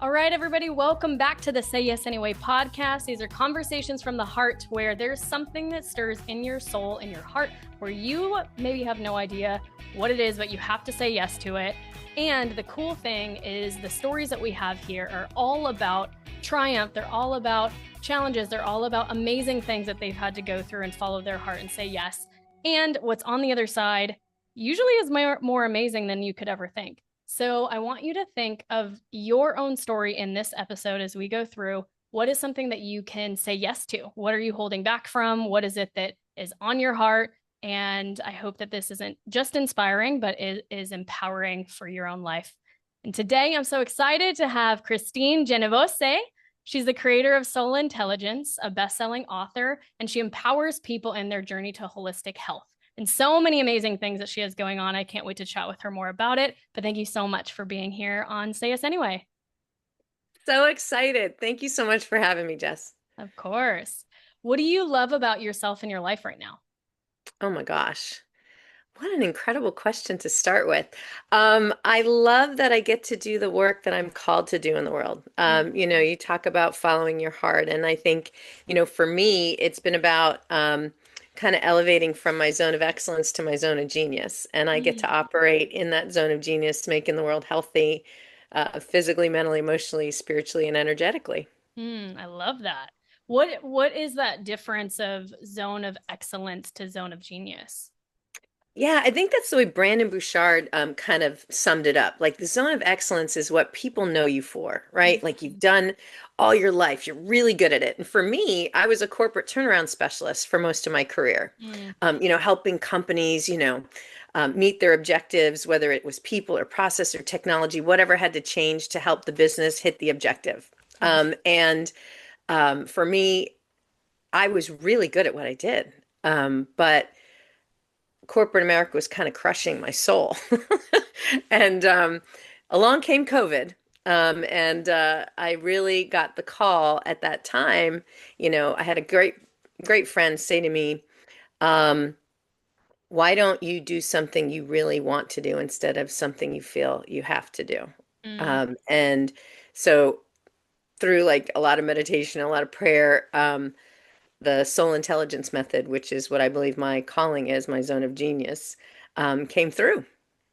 All right, everybody, welcome back to the Say Yes Anyway podcast. These are conversations from the heart where there's something that stirs in your soul, in your heart, where you maybe have no idea what it is, but you have to say yes to it. And the cool thing is the stories that we have here are all about triumph. They're all about challenges. They're all about amazing things that they've had to go through and follow their heart and say yes. And what's on the other side usually is more amazing than you could ever think. So I want you to think of your own story in this episode as we go through. What is something that you can say yes to? What are you holding back from? What is it that is on your heart? And I hope that this isn't just inspiring, but it is empowering for your own life. And today I'm so excited to have Kristine Genovese. She's the creator of Soul Intelligence, a best-selling author, and she empowers people in their journey to holistic health. And so many amazing things that she has going on. I can't wait to chat with her more about it. But thank you so much for being here on Say Yes Anyway. So excited. Thank you so much for having me, Jess. Of course. What do you love about yourself in your life right now? Oh my gosh. What an incredible question to start with. I love that I get to do the work that I'm called to do in the world. You talk about following your heart, and I think, for me, it's been about kind of elevating from my zone of excellence to my zone of genius. And I get to operate in that zone of genius, making the world healthy, physically, mentally, emotionally, spiritually, and energetically. I love that. What is that difference of zone of excellence to zone of genius? Yeah, I think that's the way Brandon Bouchard kind of summed it up. Like the zone of excellence is what people know you for, right? Like you've done all your life, you're really good at it. And for me, I was a corporate turnaround specialist for most of my career, Mm. helping companies, meet their objectives, whether it was people or process or technology, whatever had to change to help the business hit the objective. And for me, I was really good at what I did. But corporate America was kind of crushing my soul. And along came COVID. And I really got the call at that time. I had a great friend say to me, um, why don't you do something you really want to do instead of something you feel you have to do? Mm. And so through like a lot of meditation, a lot of prayer, the soul intelligence method, which is what I believe my calling is, my zone of genius, came through.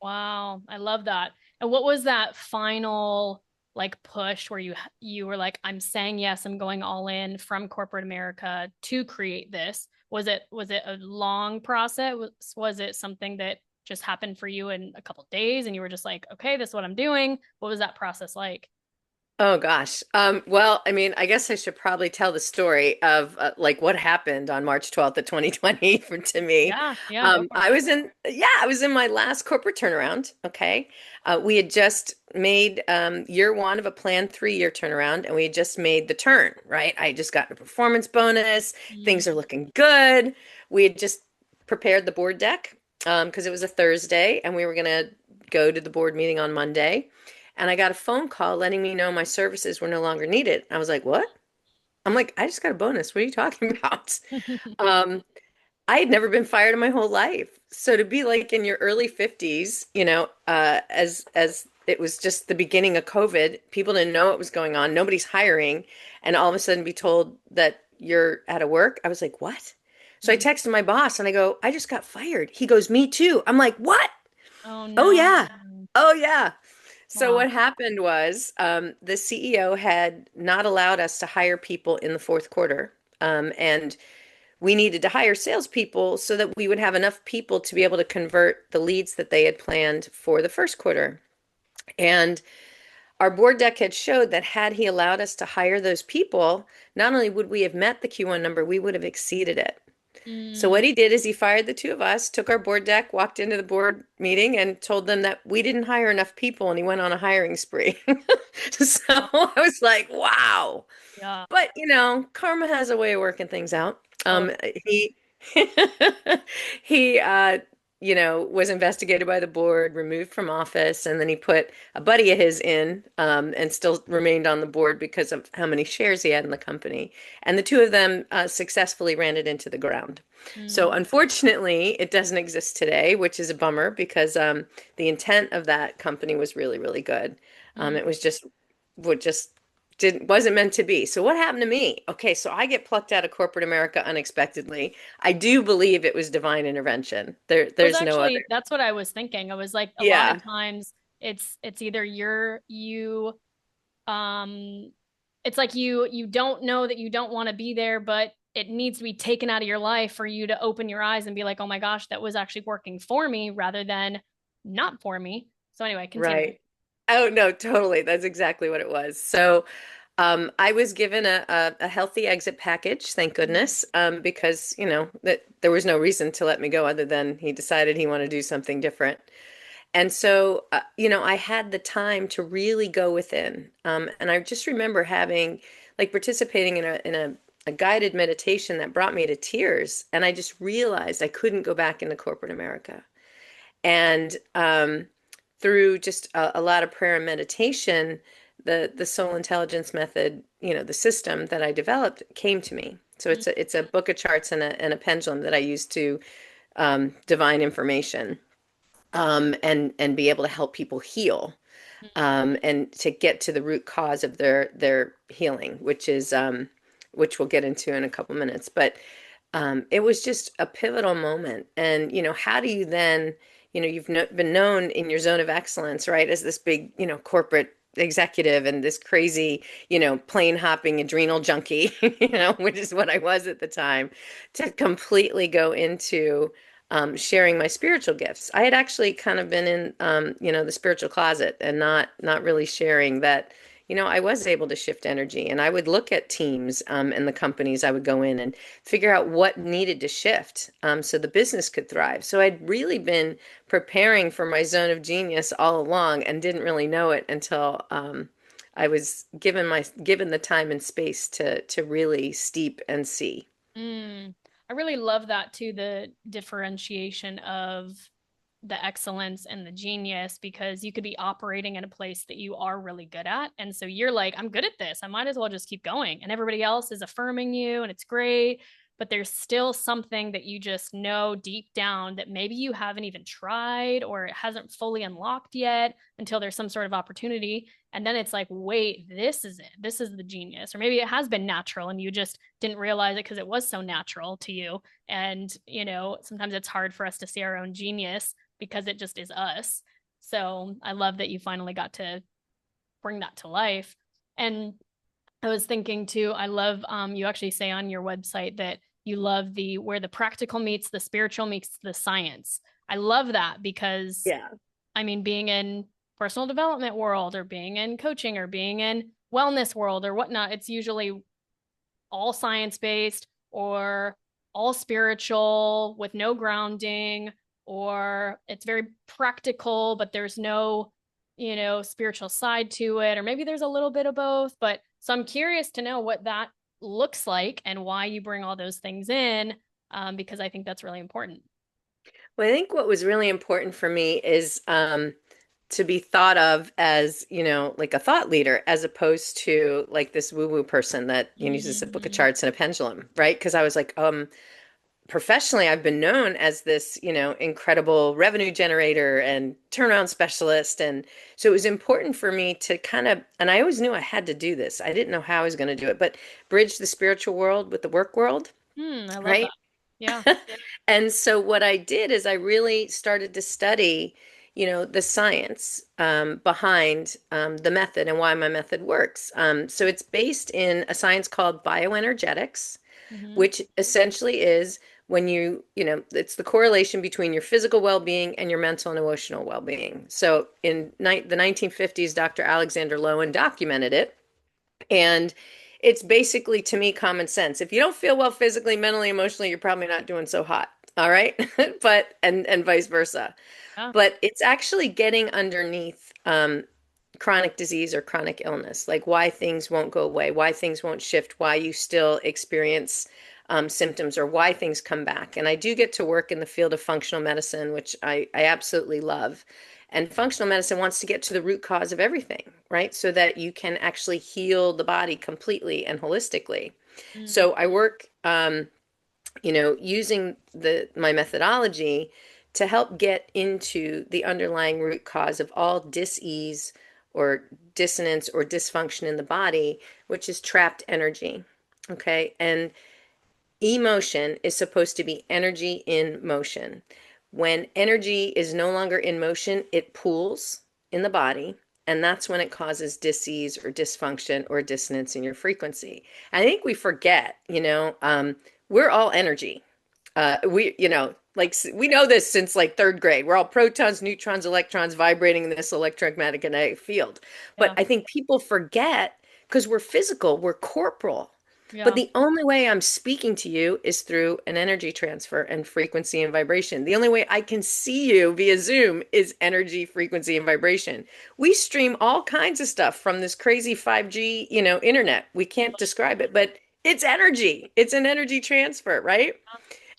Wow, I love that. And what was that final like push where you were like, I'm saying yes, I'm going all in from corporate America to create this? Was it a long process? Was it something that just happened for you in a couple days and you were just like, okay, this is what I'm doing? What was that process like? Oh gosh. Well, I mean, I guess I should probably tell the story of like what happened on March 12th of 2020 to me. Yeah, go for it. I was in my last corporate turnaround. Okay. We had just made year one of a planned 3-year turnaround, and we had just made the turn, right? I had just gotten a performance bonus. Things are Mm. looking good. We had just prepared the board deck because it was a Thursday and we were going to go to the board meeting on Monday. And I got a phone call letting me know my services were no longer needed. I was like, what? I'm like, I just got a bonus. What are you talking about? Um, I had never been fired in my whole life. So to be like in your early 50s, as it was just the beginning of COVID, people didn't know what was going on. Nobody's hiring. And all of a sudden be told that you're out of work. I was like, what? So I Mm. texted my boss and I go, I just got fired. He goes, me too. I'm like, what? Oh Oh, no. yeah. Oh, yeah. So Wow. what happened was the CEO had not allowed us to hire people in the fourth quarter. And we needed to hire salespeople so that we would have enough people to be able to convert the leads that they had planned for the first quarter. And our board deck had showed that had he allowed us to hire those people, not only would we have met the Q1 number, we would have exceeded it. So Mm. what he did is he fired the two of us, took our board deck, walked into the board meeting, and told them that we didn't hire enough people, and he went on a hiring spree. So I was like, wow. Yeah, But karma has a way of working things out. totally. He he was investigated by the board, removed from office, and then he put a buddy of his in, and still remained on the board because of how many shares he had in the company. And the two of them successfully ran it into the ground. So Mm. unfortunately, it doesn't exist today, which is a bummer because the intent of that company was really, really good. Mm. It was just would just didn't wasn't meant to be. So what happened to me? Okay, so I get plucked out of corporate America unexpectedly. I do believe it was divine intervention. It was There's no other. actually, that's what I was thinking. I was like, a lot Yeah, of times it's either um it's like you don't know that you don't want to be there, but it needs to be taken out of your life for you to open your eyes and be like, oh my gosh, that was actually working for me rather than not for me. So anyway, continue. right. Oh no, totally. That's exactly what it was. So I was given a healthy exit package, thank Mhm. goodness, because, that there was no reason to let me go other than he decided he wanted to do something different. And so, I had the time to really go within. And I just remember having, like, participating in a guided meditation that brought me to tears. And I just realized I couldn't go back into corporate America. And through just a lot of prayer and meditation, the soul intelligence method, the system that I developed came to me. So it's a book of charts and a pendulum that I use to divine information, and be able to help people heal, and to get to the root cause of their healing, which we'll get into in a couple minutes. But it was just a pivotal moment. And, how do you then, you've been known in your zone of excellence, right, as this big, corporate executive and this crazy, plane hopping adrenal junkie, which is what I was at the time, to completely go into sharing my spiritual gifts. I had actually kind of been in, the spiritual closet and not really sharing that, I was able to shift energy. And I would look at teams, and the companies I would go in and figure out what needed to shift, so the business could thrive. So I'd really been preparing for my zone of genius all along and didn't really know it until I was given the time and space to really steep and see. Mm. I really love that too, the differentiation of the excellence and the genius, because you could be operating in a place that you are really good at. And so you're like, I'm good at this. I might as well just keep going. And everybody else is affirming you and it's great. But there's still something that you just know deep down that maybe you haven't even tried or it hasn't fully unlocked yet until there's some sort of opportunity. And then it's like, wait, this is it. This is the genius. Or maybe it has been natural and you just didn't realize it because it was so natural to you. And, sometimes it's hard for us to see our own genius because it just is us. So I love that you finally got to bring that to life. And I was thinking too, I love you actually say on your website that you love the where the practical meets the spiritual meets the science. I love that because Yeah. I mean being in personal development world or being in coaching or being in wellness world or whatnot, it's usually all science based or all spiritual with no grounding, or it's very practical, but there's no, spiritual side to it. Or maybe there's a little bit of both. But so I'm curious to know what that looks like and why you bring all those things in, because I think that's really important. Well, I think what was really important for me is, to be thought of as, like a thought leader, as opposed to like this woo-woo person that, uses a book of Mm-hmm. charts and a pendulum, right? Because I was like, professionally, I've been known as this, incredible revenue generator and turnaround specialist. And so it was important for me to kind of, and I always knew I had to do this. I didn't know how I was going to do it, but bridge the spiritual world with the work world, I love right? that. Yeah. And so what I did is I really started to study, the science, behind, the method and why my method works. So it's based in a science called bioenergetics, Mm-hmm. which essentially is when it's the correlation between your physical well-being and your mental and emotional well-being. So in the 1950s, Dr. Alexander Lowen documented it. And it's basically, to me, common sense. If you don't feel well physically, mentally, emotionally, you're probably not doing so hot. All right. But, and vice versa. Yeah. But it's actually getting underneath, chronic disease or chronic illness, like why things won't go away, why things won't shift, why you still experience, symptoms, or why things come back. And I do get to work in the field of functional medicine, which I absolutely love. And functional medicine wants to get to the root cause of everything, right? So that you can actually heal the body completely and holistically. Mm-hmm. So I work, using my methodology to help get into the underlying root cause of all dis-ease or dissonance or dysfunction in the body, which is trapped energy. Okay. And emotion is supposed to be energy in motion. When energy is no longer in motion, it pools in the body. And that's when it causes dis-ease or dysfunction or dissonance in your frequency. I think we forget, we're all energy. We know this since like third grade. We're all protons, neutrons, electrons vibrating in this electromagnetic field. But Yeah. I think people forget because we're physical, we're corporal. But Yeah. the only way I'm speaking to you is through an energy transfer and frequency and vibration. The only way I can see you via Zoom is energy, frequency, and vibration. We stream all kinds of stuff from this crazy 5G, internet. We can't describe it, but it's energy. It's an energy transfer, right?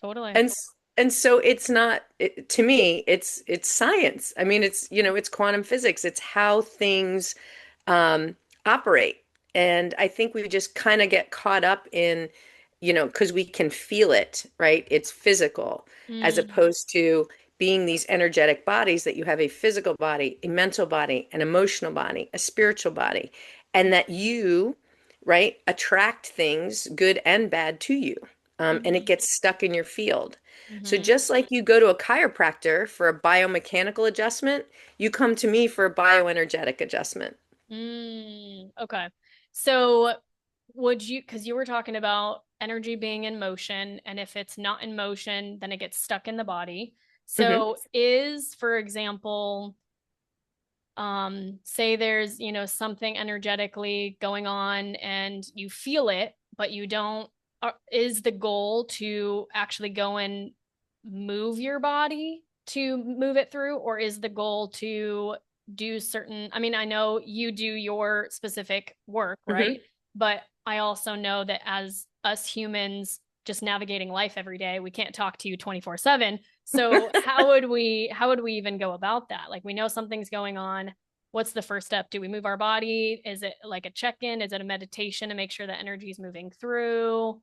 Totally. And and so it's not to me, it's science. I mean, it's quantum physics. It's how things operate. And I think we just kind of get caught up in, because we can feel it, right? It's physical, as Mm. opposed to being these energetic bodies that you have a physical body, a mental body, an emotional body, a spiritual body, and that you, right, attract things, good and bad, to you. And it Mm. gets stuck in your field. So Mm-hmm. just like you go to a chiropractor for a biomechanical adjustment, you come to me for a bioenergetic adjustment. Mm. Okay. So would you, because you were talking about energy being in motion, and if it's not in motion, then it gets stuck in the body. Hmm. So is, for example, say there's, something energetically going on and you feel it, but you don't, is the goal to actually go and move your body to move it through, or is the goal to do certain, I mean, I know you do your specific work, right? Hmm. But I also know that as us humans just navigating life every day, we can't talk to you 24/7. So how would we even go about that? Like, we know something's going on. What's the first step? Do we move our body? Is it like a check-in? Is it a meditation to make sure that energy is moving through?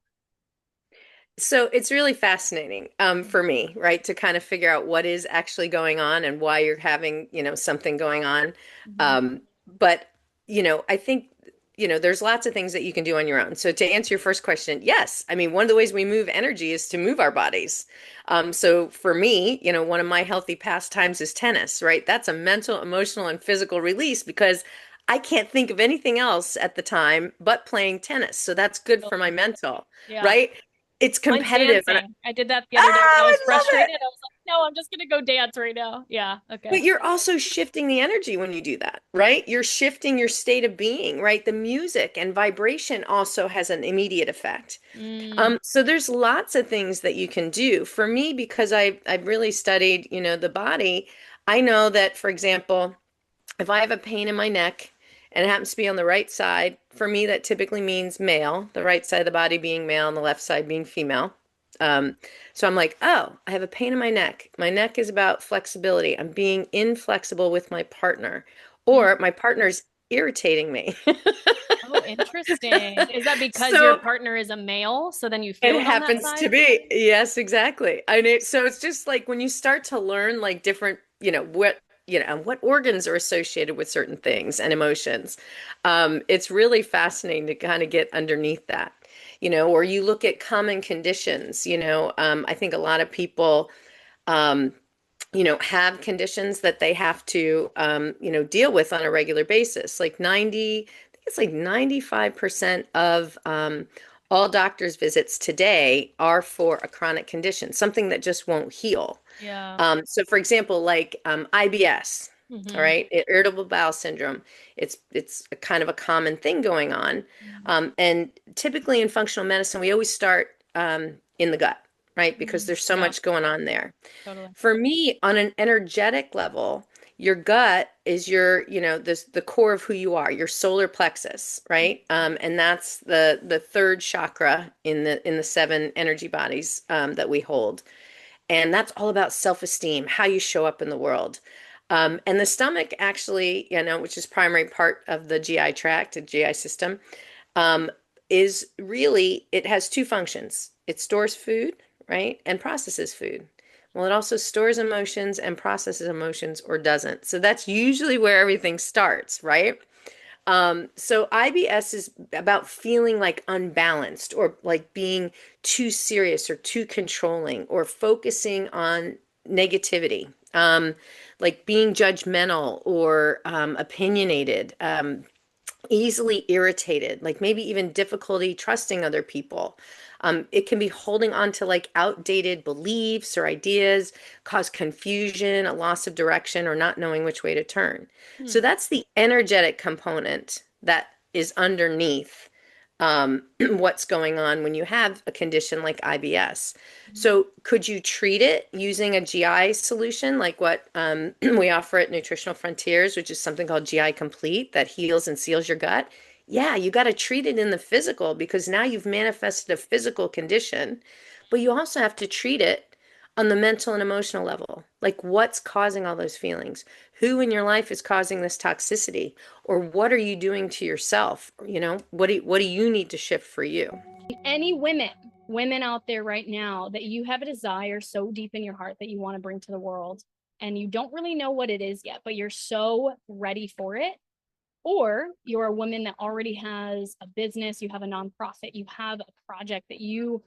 So it's really fascinating for me, right, to kind of figure out what is actually going on and why you're having, something going on. Mm-hmm. But, I think, there's lots of things that you can do on your own. So to answer your first question, yes. I mean, one of the ways we move energy is to move our bodies. So for me, one of my healthy pastimes is tennis, right? That's a mental, emotional, and physical release because I can't think of anything else at the time but playing tennis. So that's good for my Totally. mental, Yeah. right? It's Mine's competitive. And dancing. I did that the other day when I I was love it. frustrated. I was like, no, I'm just gonna go dance right now. Yeah. Okay. But you're also shifting the energy when you do that, right? You're shifting your state of being, right? The music and vibration also has an immediate effect. Mm. So there's lots of things that you can do. For me, because I've really studied, the body, I know that, for example, if I have a pain in my neck and it happens to be on the right side, for me, that typically means male, the right side of the body being male and the left side being female. Um, so I'm like, oh, I have a pain in my neck. My neck is about flexibility. I'm being inflexible with my partner, Mm. or my partner's irritating me. Oh, interesting. Is that because your So partner is a male? So then you it feel it on that happens side? to be. Yes, exactly. So it's just like when you start to learn like different, what organs are associated with certain things and emotions. It's really fascinating to kind of get underneath that, or you look at common conditions, I think a lot of people, um, have conditions that they have to, deal with on a regular basis. I think it's like 95% of all doctor's visits today are for a chronic condition, something that just won't heal. Yeah. So for example, like IBS, all Mm-hmm. right, irritable bowel syndrome. It's a kind of a common thing going on. And typically in functional medicine, we always start in the gut, right? Because Mm-hmm. there's so Yeah, much going on there. totally. For me, on an energetic level, your gut is the core of who you are, your solar plexus, right? And that's the third chakra in the seven energy bodies that we hold. And that's all about self-esteem, how you show up in the world. And the stomach actually, which is primary part of the GI tract, the GI system, um, is really, it has two functions. It stores food, right? And processes food. Well, it also stores emotions and processes emotions or doesn't. So that's usually where everything starts, right? So IBS is about feeling like unbalanced or like being too serious or too controlling or focusing on negativity, like being judgmental or opinionated, easily irritated, like maybe even difficulty trusting other people. It can be holding on to like outdated beliefs or ideas, cause confusion, a loss of direction, or not knowing which way to turn. So Hmm. that's the energetic component that is underneath what's going on when you have a condition like IBS. So, could you treat it using a GI solution like what we offer at Nutritional Frontiers, which is something called GI Complete that heals and seals your gut? Yeah, you got to treat it in the physical because now you've manifested a physical condition, but you also have to treat it on the mental and emotional level. Like, what's causing all those feelings? Who in your life is causing this toxicity? Or what are you doing to yourself? What do you need to shift for you? Any women out there right now that you have a desire so deep in your heart that you want to bring to the world and you don't really know what it is yet, but you're so ready for it, or you're a woman that already has a business, you have a nonprofit, you have a project that you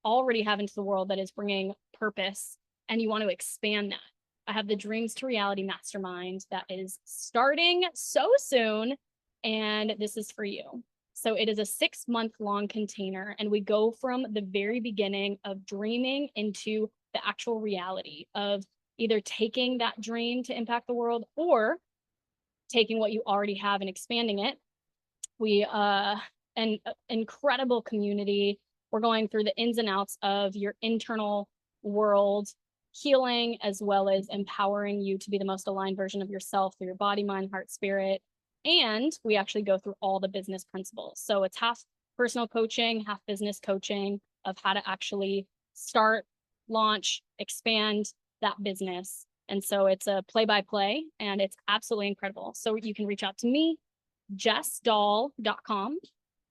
already have into the world that is bringing purpose, and you want to expand that. I have the Dreams to Reality Mastermind that is starting so soon, and this is for you. So it is a 6-month long container, and we go from the very beginning of dreaming into the actual reality of either taking that dream to impact the world or taking what you already have and expanding it. We an incredible community. We're going through the ins and outs of your internal world, healing as well as empowering you to be the most aligned version of yourself through your body, mind, heart, spirit. And we actually go through all the business principles. So it's half personal coaching, half business coaching of how to actually start, launch, expand that business. And so it's a play by play and it's absolutely incredible. So you can reach out to me, jessdahl.com,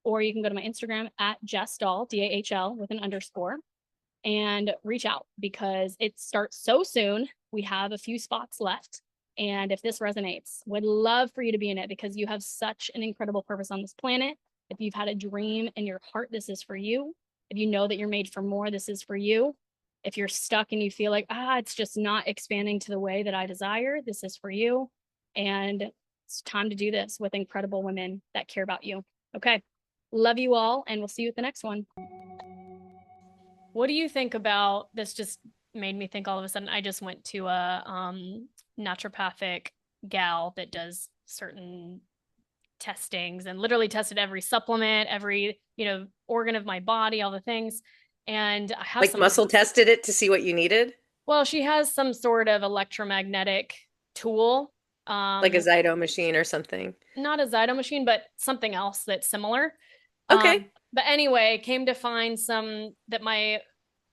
or you can go to my Instagram at jessdahl, DAHL with an underscore, and reach out because it starts so soon. We have a few spots left. And if this resonates, would love for you to be in it because you have such an incredible purpose on this planet. If you've had a dream in your heart, this is for you. If you know that you're made for more, this is for you. If you're stuck and you feel like, it's just not expanding to the way that I desire, this is for you. And it's time to do this with incredible women that care about you. Okay. Love you all, and we'll see you at the next one. What do you think about this? Just made me think all of a sudden. I just went to a naturopathic gal that does certain testings and literally tested every supplement, every, organ of my body, all the things. And I have Like some, muscle tested it to see what you needed, well, she has some sort of electromagnetic tool. like a Um, Zyto machine or something. Not a Zyto machine, but something else that's similar. Okay. But anyway, came to find some that my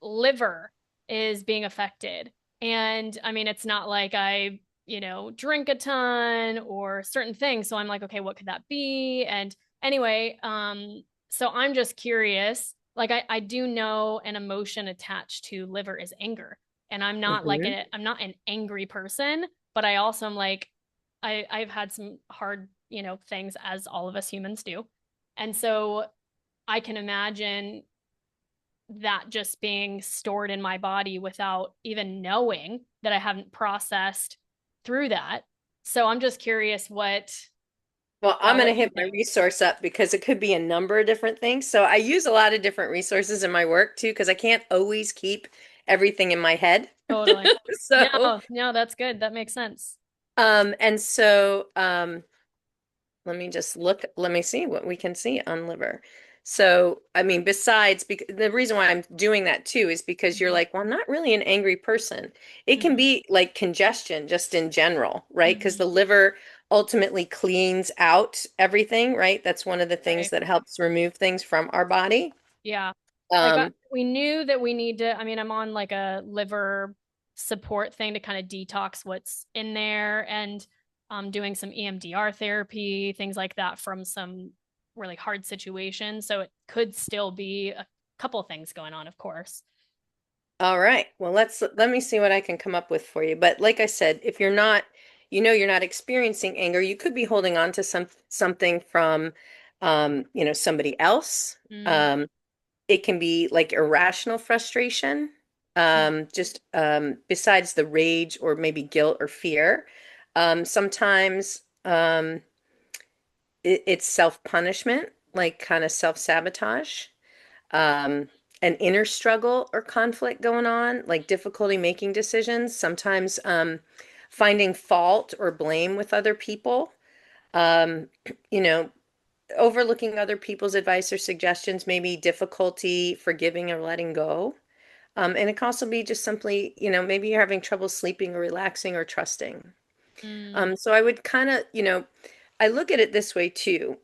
liver is being affected. And I mean, it's not like I, drink a ton or certain things. So I'm like, okay, what could that be? And anyway, so I'm just curious. Like I do know an emotion attached to liver is anger. And I'm not Hmm. I'm not an angry person, but I also am like, I've had some hard, things as all of us humans do. And so I can imagine that just being stored in my body without even knowing that I haven't processed through that. So I'm just curious Well, I'm going to what you hit my think. resource up because it could be a number of different things. So I use a lot of different resources in my work too, because I can't always keep everything in my head. Totally. So, No, no, that's good. That makes sense. and so, let me just look, let me see what we can see on liver. So, I mean, besides, the reason why I'm doing that too is because you're Mhm. like, well, I'm not really an angry person. It can Mhm. be like congestion just in general, right? Because Mhm. the liver ultimately cleans out everything, right? That's one of the things Right. that helps remove things from our body. Yeah. Like Um, we knew that we need to, I mean, I'm on like a liver support thing to kind of detox what's in there, and doing some EMDR therapy, things like that from some really hard situations. So it could still be a couple things going on, of course. All right. Well, let me see what I can come up with for you. But like I said, if you're not, you're not experiencing anger, you could be holding on to something from, somebody else. Mm, Um, it can be like irrational frustration, just besides the rage or maybe guilt or fear. Sometimes it's self-punishment, like kind of self-sabotage, um, an inner struggle or conflict going on, like difficulty making decisions, sometimes finding fault or blame with other people, um, you know, overlooking other people's advice or suggestions, maybe difficulty forgiving or letting go. And it can also be just simply, maybe you're having trouble sleeping or relaxing or trusting. mm, So I would kind of, I look at it this way too.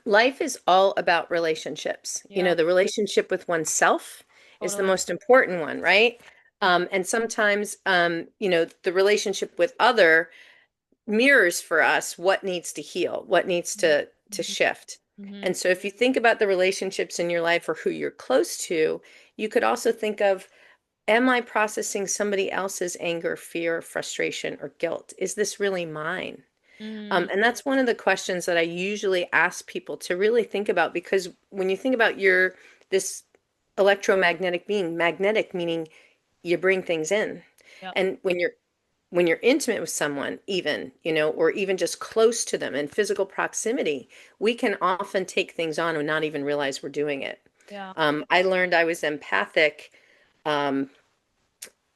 Life is all about relationships. yeah, The relationship with oneself is the totally. most important one, right? And sometimes, the relationship with other mirrors for us what needs to heal, what needs to Mm-hmm. shift. Hmm. And so if you think about the relationships in your life or who you're close to, you could also think of, am I processing somebody else's anger, fear, frustration, or guilt? Is this really mine? Mm, And that's one of the questions that I usually ask people to really think about, because when you think about this electromagnetic being, magnetic meaning you bring things in. yep. And when you're intimate with someone, even, or even just close to them in physical proximity, we can often take things on and not even realize we're doing it. Yeah. I learned I was empathic um,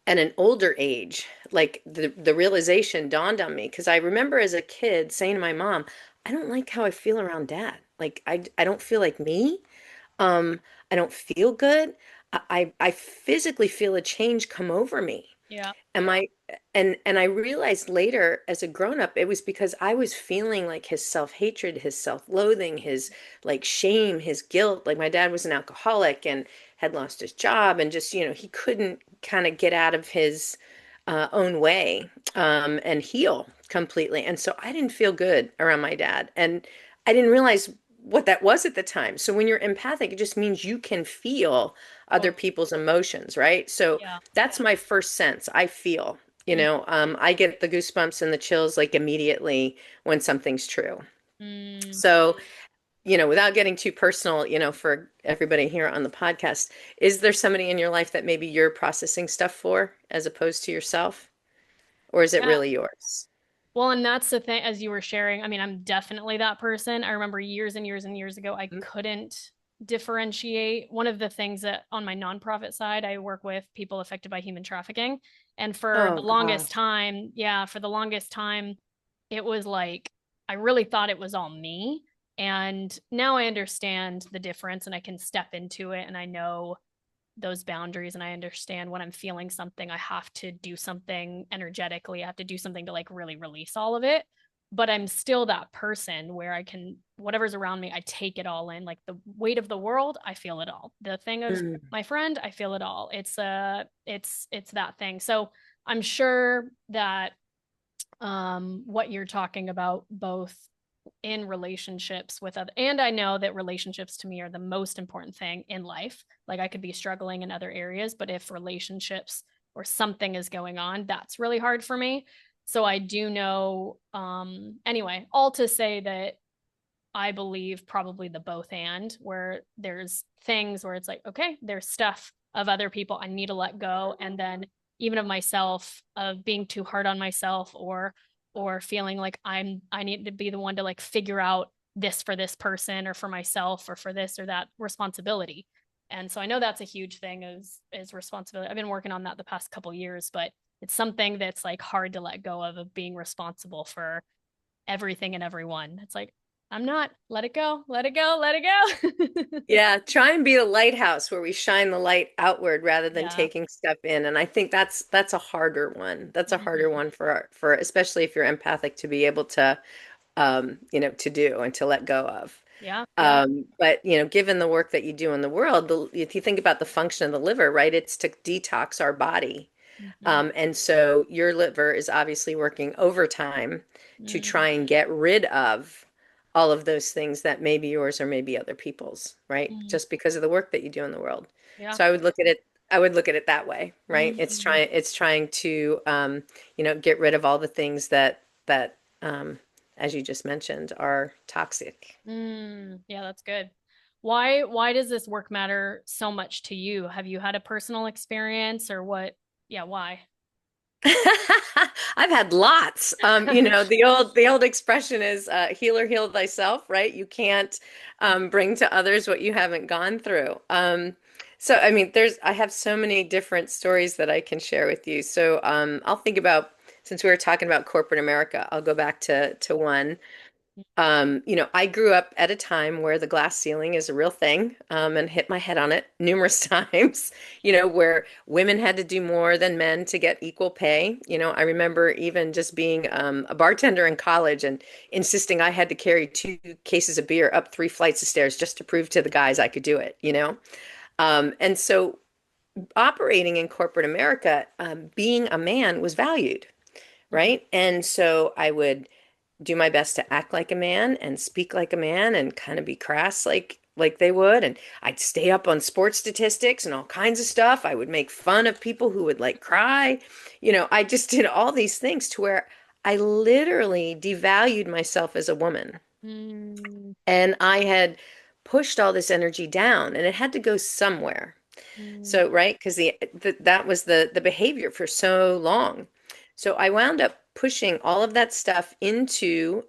at an older age. Like the realization dawned on me because I remember as a kid saying to my mom, I don't like how I feel around dad. Like I don't feel like me. Um, I don't feel good. I physically feel a change come over me. Yeah. Am I and I realized later as a grown up, it was because I was feeling like his self-hatred, his self-loathing, his like shame, his guilt. Like my dad was an alcoholic and had lost his job and just, he couldn't kind of get out of his own way and heal completely. And so I didn't feel good around my dad. And I didn't realize what that was at the time. So when you're empathic, it just means you can feel other Totally. people's emotions, right? So Yeah. that's my first sense. I feel, Mm, I get the goosebumps and the chills like immediately when something's true. mm. So, without getting too personal, for everybody here on the podcast, is there somebody in your life that maybe you're processing stuff for as opposed to yourself? Or is it Yeah. really yours? Well, and that's the thing, as you were sharing. I mean, I'm definitely that person. I remember years and years and years ago, I couldn't differentiate. One of the things that on my nonprofit side, I work with people affected by human trafficking. And for the Oh longest gosh. time, yeah, for the longest time, it was like I really thought it was all me. And now I understand the difference and I can step into it and I know those boundaries and I understand when I'm feeling something, I have to do something energetically. I have to do something to like really release all of it. But I'm still that person where I can, whatever's around me, I take it all in. Like the weight of the world, I feel it all. The thing of Mm. my friend, I feel it all. It's that thing. So I'm sure that what you're talking about both in relationships with other, and I know that relationships to me are the most important thing in life. Like I could be struggling in other areas, but if relationships or something is going on, that's really hard for me. So I do know, anyway, all to say that I believe probably the both and, where there's things where it's like, okay, there's stuff of other people I need to let go. And then even of myself, of being too hard on myself or feeling like I need to be the one to like figure out this for this person or for myself or for this or that responsibility. And so I know that's a huge thing is responsibility. I've been working on that the past couple years, but it's something that's like hard to let go of being responsible for everything and everyone. It's like, I'm not, let it go, let it go, let it go. Yeah, try and be the lighthouse where we shine the light outward rather than Yeah. taking stuff in. And I think that's a harder one. That's a harder Mhm. one for especially if you're empathic to be able to to do and to let go of. Yeah. Yeah. But given the work that you do in the world, if you think about the function of the liver, right, it's to detox our body. Mhm. And so your liver is obviously working overtime to Mm. try and get rid of all of those things that may be yours or maybe other people's, right? Mm. Just because of the work that you do in the world. Yeah. So I would look at it, I would look at it that way, right? Mm, It's trying to, get rid of all the things that, as you just mentioned, are toxic. yeah, that's good. Why does this work matter so much to you? Have you had a personal experience or what? Yeah, why? I've had lots. The old expression is healer heal thyself, right? You can't bring to others what you haven't gone through. So I mean, I have so many different stories that I can share with you. So I'll think about, since we were talking about corporate America, I'll go back to one. I grew up at a time where the glass ceiling is a real thing, and hit my head on it numerous times, where women had to do more than men to get equal pay. I remember even just being a bartender in college and insisting I had to carry 2 cases of beer up 3 flights of stairs just to prove to the guys I could do it. And so operating in corporate America, being a man was valued, Mhm. right? And so I would do my best to act like a man and speak like a man and kind of be crass like they would. And I'd stay up on sports statistics and all kinds of stuff. I would make fun of people who would like cry. I just did all these things to where I literally devalued myself as a woman. Mm, And I had pushed all this energy down and it had to go somewhere. mm, So, right, because that was the behavior for so long. So I wound up pushing all of that stuff into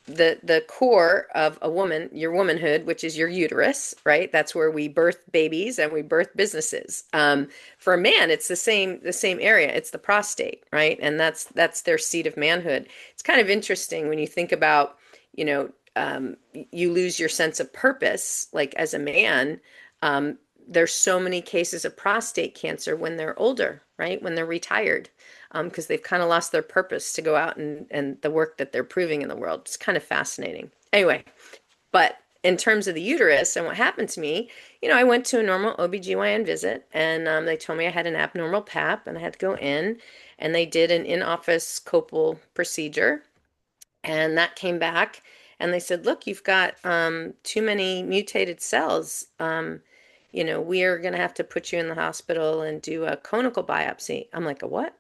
the core of a woman, your womanhood, which is your uterus, right? That's where we birth babies and we birth businesses. For a man, it's the same area. It's the prostate, right? And that's their seat of manhood. It's kind of interesting when you think about, you lose your sense of purpose, like as a man. There's so many cases of prostate cancer when they're older, right? When they're retired, because they've kind of lost their purpose to go out and the work that they're proving in the world. It's kind of fascinating. Anyway, but in terms of the uterus and what happened to me, I went to a normal OBGYN visit and they told me I had an abnormal pap and I had to go in and they did an in-office copal procedure and that came back and they said, look, you've got too many mutated cells. We are going to have to put you in the hospital and do a conical biopsy. I'm like, a what?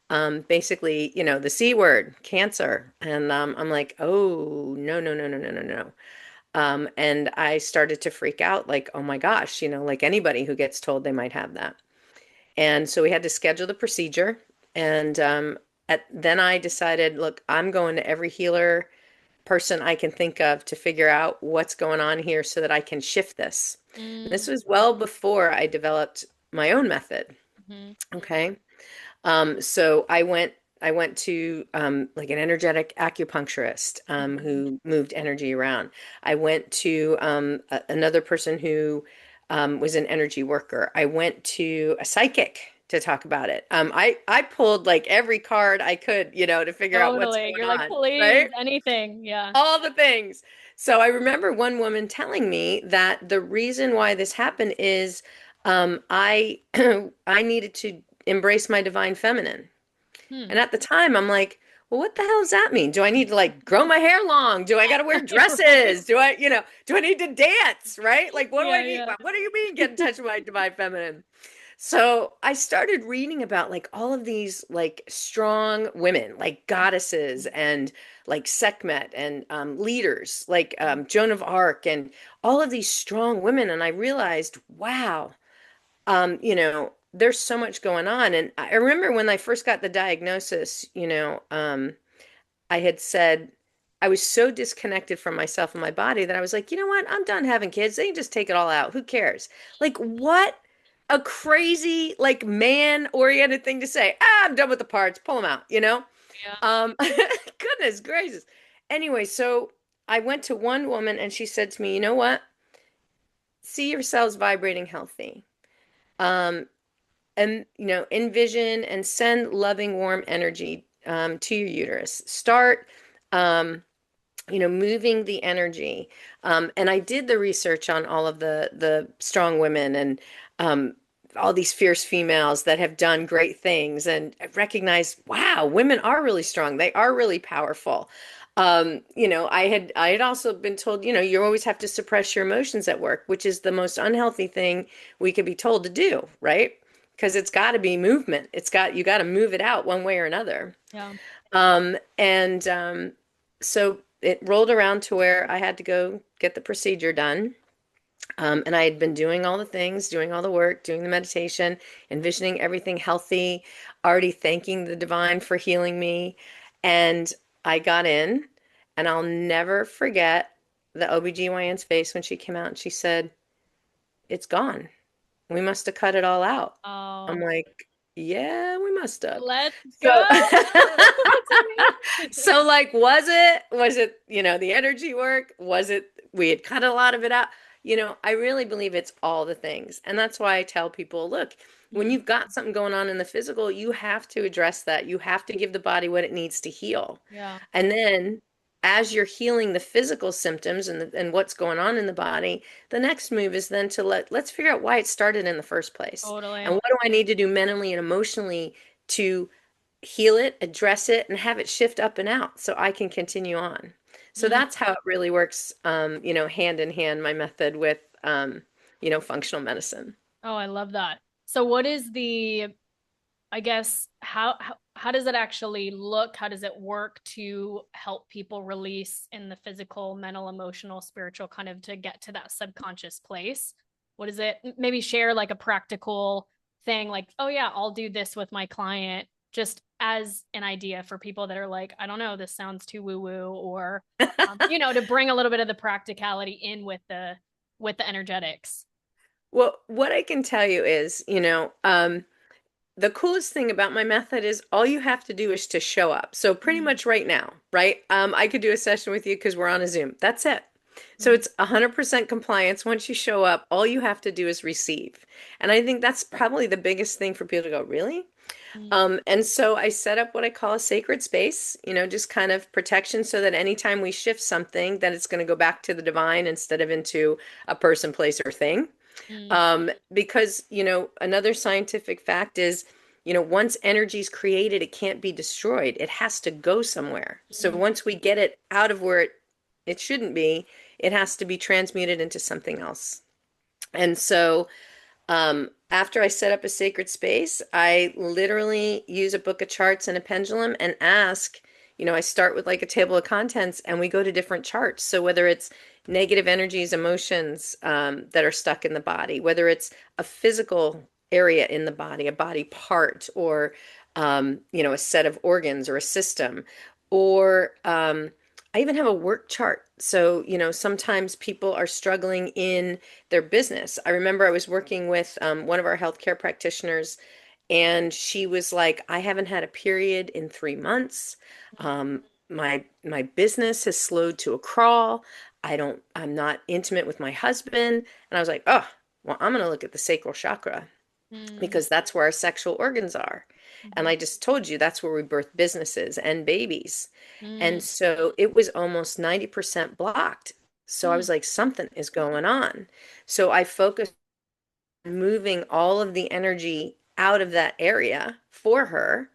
Basically, the C word, cancer. And I'm like, oh, no, no, no, no, no, no, no. And I started to freak out, like, oh my gosh, like anybody who gets told they might have that. And so we had to schedule the procedure. And then I decided, look, I'm going to every healer person I can think of to figure out what's going on here so that I can shift this. And this mm, was well before I developed my own method. mhm, Okay. So I went to like an energetic acupuncturist mhm. who moved energy around. I went to another person who was an energy worker. I went to a psychic to talk about it. I pulled like every card I could, to figure out what's Totally. going You're like, on, please, right? anything. Yeah. All the things. So I remember one woman telling me that the reason why this happened is I I needed to embrace my divine feminine. Hmm. And at the time, I'm like, well, what the hell does that mean? Do I need to like grow my hair long? Do I got to wear Right. dresses? Do I need to dance? Right? Like, what do I Yeah, need? yeah. What do you mean get in touch with my divine feminine? So I started reading about like all of these like strong women, like goddesses and like Sekhmet and leaders like Joan of Arc and all of these strong women. And I realized, wow, there's so much going on. And I remember when I first got the diagnosis, I had said I was so disconnected from myself and my body that I was like, you know what? I'm done having kids. They can just take it all out. Who cares? Like, what a crazy, like, man-oriented thing to say. I'm done with the parts. Pull them out. Yeah. Goodness gracious. Anyway, so I went to one woman and she said to me, you know what? See yourselves vibrating healthy. Um, and envision and send loving warm energy to your uterus. Start moving the energy. And I did the research on all of the strong women and all these fierce females that have done great things and I recognized, wow, women are really strong. They are really powerful. I had also been told, you always have to suppress your emotions at work, which is the most unhealthy thing we could be told to do, right? Because it's got to be movement. You got to move it out one way or another. Yeah. And so it rolled around to where I had to go get the procedure done. And I had been doing all the things, doing all the work, doing the meditation, envisioning everything healthy, already thanking the divine for healing me. And I got in, and I'll never forget the OBGYN's face when she came out and she said, "It's gone. We must have cut it all out." I'm Oh, like, "Yeah, we must have." let's So, go. That's amazing. so like, was it, the energy work? Was it, we had cut a lot of it out? I really believe it's all the things. And that's why I tell people, look, when Mm, you've got something going on in the physical, you have to address that. You have to give the body what it needs to heal. yeah. And then as you're healing the physical symptoms and what's going on in the body, the next move is then to let's figure out why it started in the first place. And Totally. what do I need to do mentally and emotionally to heal it, address it, and have it shift up and out so I can continue on. So Mm. that's how it really works, hand in hand, my method with, functional medicine. Oh, I love that. So what is I guess how does it actually look? How does it work to help people release in the physical, mental, emotional, spiritual, kind of to get to that subconscious place? What is it? Maybe share like a practical thing like, oh yeah, I'll do this with my client just as an idea for people that are like, I don't know, this sounds too woo woo, or to bring a little bit of the practicality in with the energetics. Well, what I can tell you is, the coolest thing about my method is all you have to do is to show up. So pretty Mm, much right now, right? I could do a session with you because we're on a Zoom. That's it. So mm, it's 100% compliance. Once you show up, all you have to do is receive. And I think that's probably the biggest thing for people to go, really? mm, And so I set up what I call a sacred space, just kind of protection so that anytime we shift something, that it's going to go back to the divine instead of into a person, place, or thing. mm, Because, another scientific fact is, once energy is created, it can't be destroyed. It has to go somewhere. So mm, once we get it out of where it shouldn't be, it has to be transmuted into something else. And so after I set up a sacred space, I literally use a book of charts and a pendulum and ask, I start with like a table of contents and we go to different charts. So whether it's negative energies, emotions that are stuck in the body, whether it's a physical area in the body, a body part, or, a set of organs or a system, or I even have a work chart. So, sometimes people are struggling in their business. I remember I was working with one of our healthcare practitioners, and she was like, "I haven't had a period in 3 months. My business has slowed to a crawl. I'm not intimate with my husband." And I was like, "Oh, well, I'm gonna look at the sacral chakra mm, because that's where our sexual organs are." And mhm, I just told you that's where we birth businesses and babies. And mm, so it was almost 90% blocked. So I mm, was like, something is going on. So I focused on moving all of the energy out of that area for her.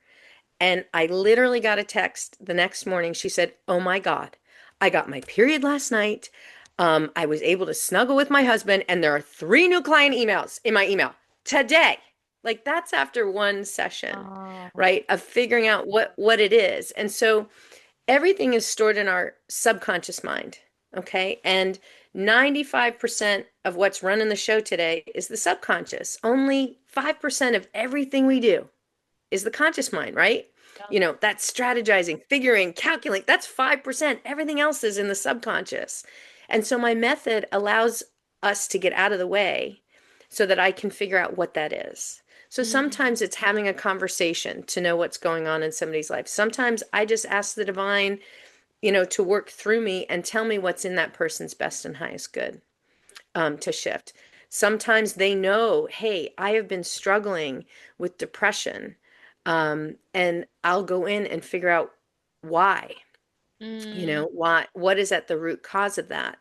And I literally got a text the next morning. She said, "Oh my God, I got my period last night. I was able to snuggle with my husband, and there are 3 new client emails in my email today." Like that's after one session, oh, right? Of figuring out what it is. And so everything is stored in our subconscious mind, okay? And 95% of what's running the show today is the subconscious. Only 5% of everything we do is the conscious mind, right? yeah. That's strategizing, figuring, calculating. That's 5%. Everything else is in the subconscious. And so my method allows us to get out of the way so that I can figure out what that is. So Mm, sometimes it's having a conversation to know what's going on in somebody's life. Sometimes I just ask the divine, to work through me and tell me what's in that person's best and highest good, to shift. Sometimes they know, hey, I have been struggling with depression, and I'll go in and figure out why, mm, what is at the root cause of that.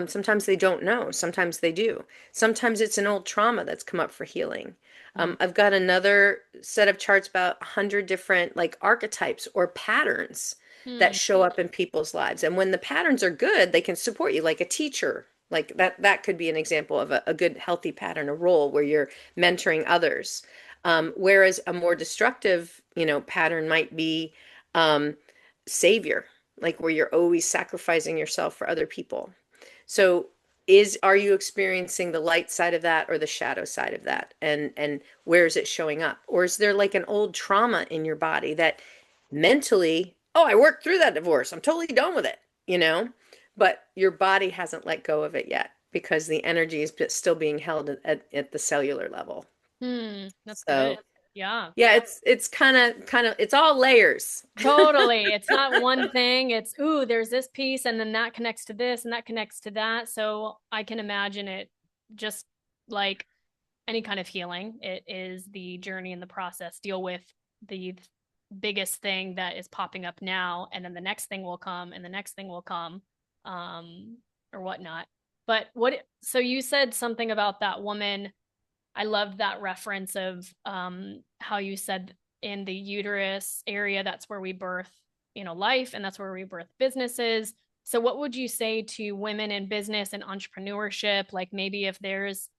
Sometimes they don't know, sometimes they do. Sometimes it's an old trauma that's come up for healing. mm, I've got another set of charts about 100 different like archetypes or patterns. Hmm. that show up in people's lives. And when the patterns are good, they can support you like a teacher. Like that could be an example of a good, healthy pattern, a role where you're mentoring others. Whereas a more destructive, pattern might be um, savior, like where you're always sacrificing yourself for other people. So are you experiencing the light side of that or the shadow side of that? And where is it showing up? Or is there like an old trauma in your body that mentally, oh, I worked through that divorce. I'm totally done with it. But your body hasn't let go of it yet because the energy is still being held at the cellular level. Hmm. That's good. So Yeah. yeah, it's kind of it's all layers. Totally. It's not one thing. It's, ooh, there's this piece, and then that connects to this, and that connects to that. So I can imagine it just like any kind of healing. It is the journey and the process. Deal with the biggest thing that is popping up now, and then the next thing will come, and the next thing will come, um, or whatnot. But so you said something about that woman. I loved that reference of how you said in the uterus area, that's where we birth, life, and that's where we birth businesses. So, what would you say to women in business and entrepreneurship? Like maybe if there's,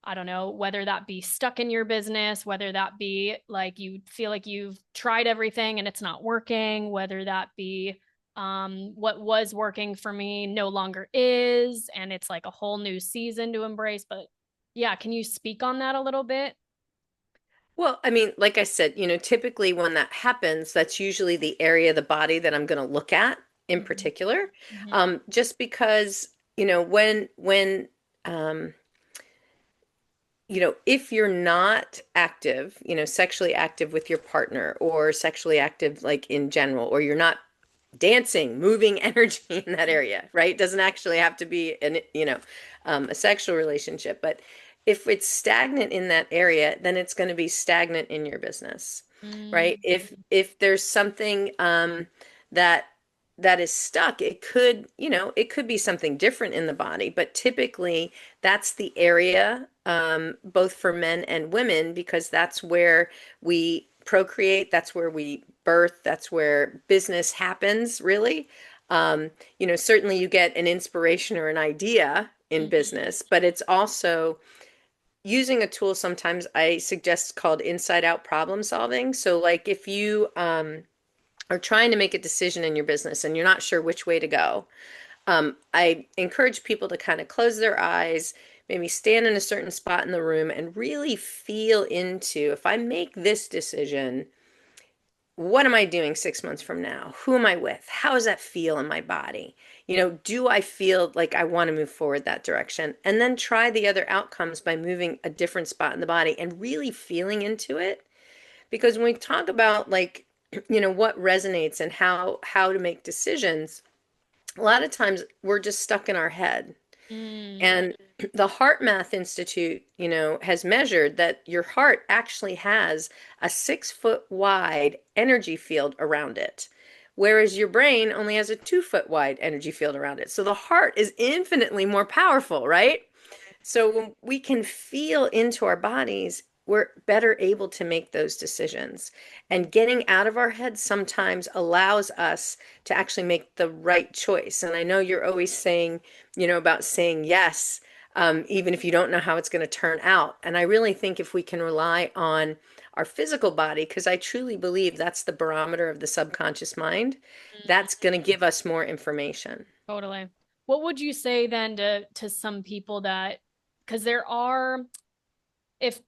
I don't know, whether that be stuck in your business, whether that be like you feel like you've tried everything and it's not working, whether that be what was working for me no longer is, and it's like a whole new season to embrace. But yeah, can you speak on that a little bit? Well, I mean, like I said, typically when that happens, that's usually the area of the body that I'm going to look at in Mhm. particular. Mhm. Just because, when um, if you're not active, sexually active with your partner or sexually active like in general, or you're not dancing, moving energy in that area, right? It doesn't actually have to be a sexual relationship, but if it's stagnant in that area, then it's going to be stagnant in your business, right? Mm. If there's something that that is stuck, it could be something different in the body, but typically that's the area, both for men and women, because that's where we procreate, that's where we birth, that's where business happens, really. Certainly you get an inspiration or an idea in Mhm. business, but it's also using a tool sometimes I suggest called inside out problem solving. So, like if you are trying to make a decision in your business and you're not sure which way to go, I encourage people to kind of close their eyes, maybe stand in a certain spot in the room and really feel into, if I make this decision, what am I doing 6 months from now? Who am I with? How does that feel in my body? Do I feel like I want to move forward that direction? And then try the other outcomes by moving a different spot in the body and really feeling into it. Because when we talk about like, what resonates and how to make decisions, a lot of times we're just stuck in our head. Mm. And the Heart Math Institute, has measured that your heart actually has a 6 foot wide energy field around it, whereas your brain only has a 2 foot wide energy field around it. So the heart is infinitely more powerful, right? So when we can feel into our bodies, we're better able to make those decisions. And getting out of our heads sometimes allows us to actually make the right choice. And I know you're always saying, about saying yes, even if you don't know how it's going to turn out. And I really think if we can rely on our physical body, because I truly believe that's the barometer of the subconscious mind, that's going to give us more information. Totally. What would you say then to some people that, because there are, if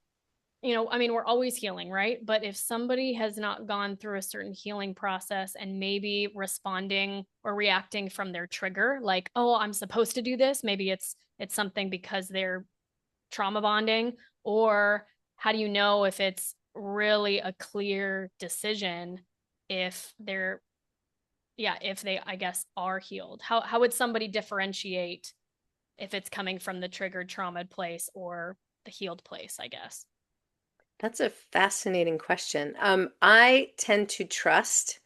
I mean, we're always healing, right? But if somebody has not gone through a certain healing process and maybe responding or reacting from their trigger, like, oh, I'm supposed to do this, maybe it's something because they're trauma bonding, or how do you know if it's really a clear decision if they're, yeah, if they, I guess, are healed? How would somebody differentiate if it's coming from the triggered trauma place or the healed place, I guess? That's a fascinating question. I tend to trust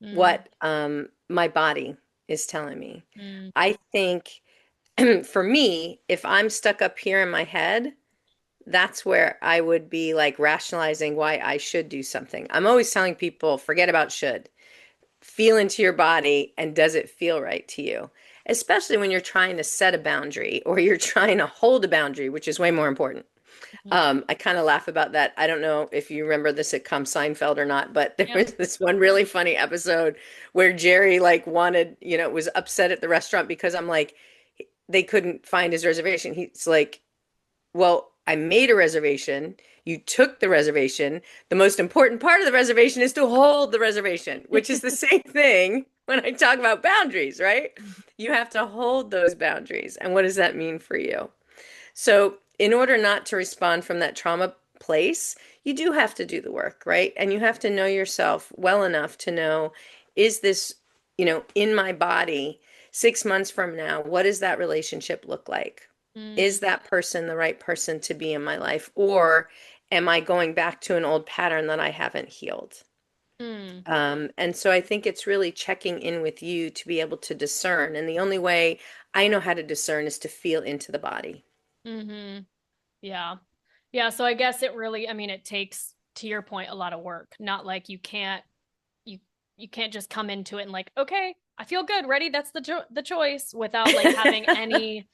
Mm. what my body is telling me. Mm. I think for me, if I'm stuck up here in my head, that's where I would be like rationalizing why I should do something. I'm always telling people, forget about should. feel into your body and does it feel right to you? Especially when you're trying to set a boundary or you're trying to hold a boundary, which is way more important. Mhm. I kind of laugh about that. I don't know if you remember the sitcom Seinfeld or not, but there Yep. was this one really funny episode where Jerry like wanted, was upset at the restaurant because I'm like, they couldn't find his reservation. He's like, well, I made a reservation. You took the reservation. The most important part of the reservation is to hold the reservation, which is the same thing when I talk about boundaries, right? You have to hold those boundaries. And what does that mean for you? So, in order not to respond from that trauma place, you do have to do the work, right? And you have to know yourself well enough to know, is this, in my body 6 months from now? What does that relationship look like? Mm, Is that person the right person to be in my life? Or am I going back to an old pattern that I haven't healed? mm, And so I think it's really checking in with you to be able to discern. And the only way I know how to discern is to feel into the body. mm-hmm. Yeah. Yeah. So I guess it really, I mean, it takes, to your point, a lot of work. Not like you you can't just come into it and like, okay, I feel good, ready, that's the choice, without like having any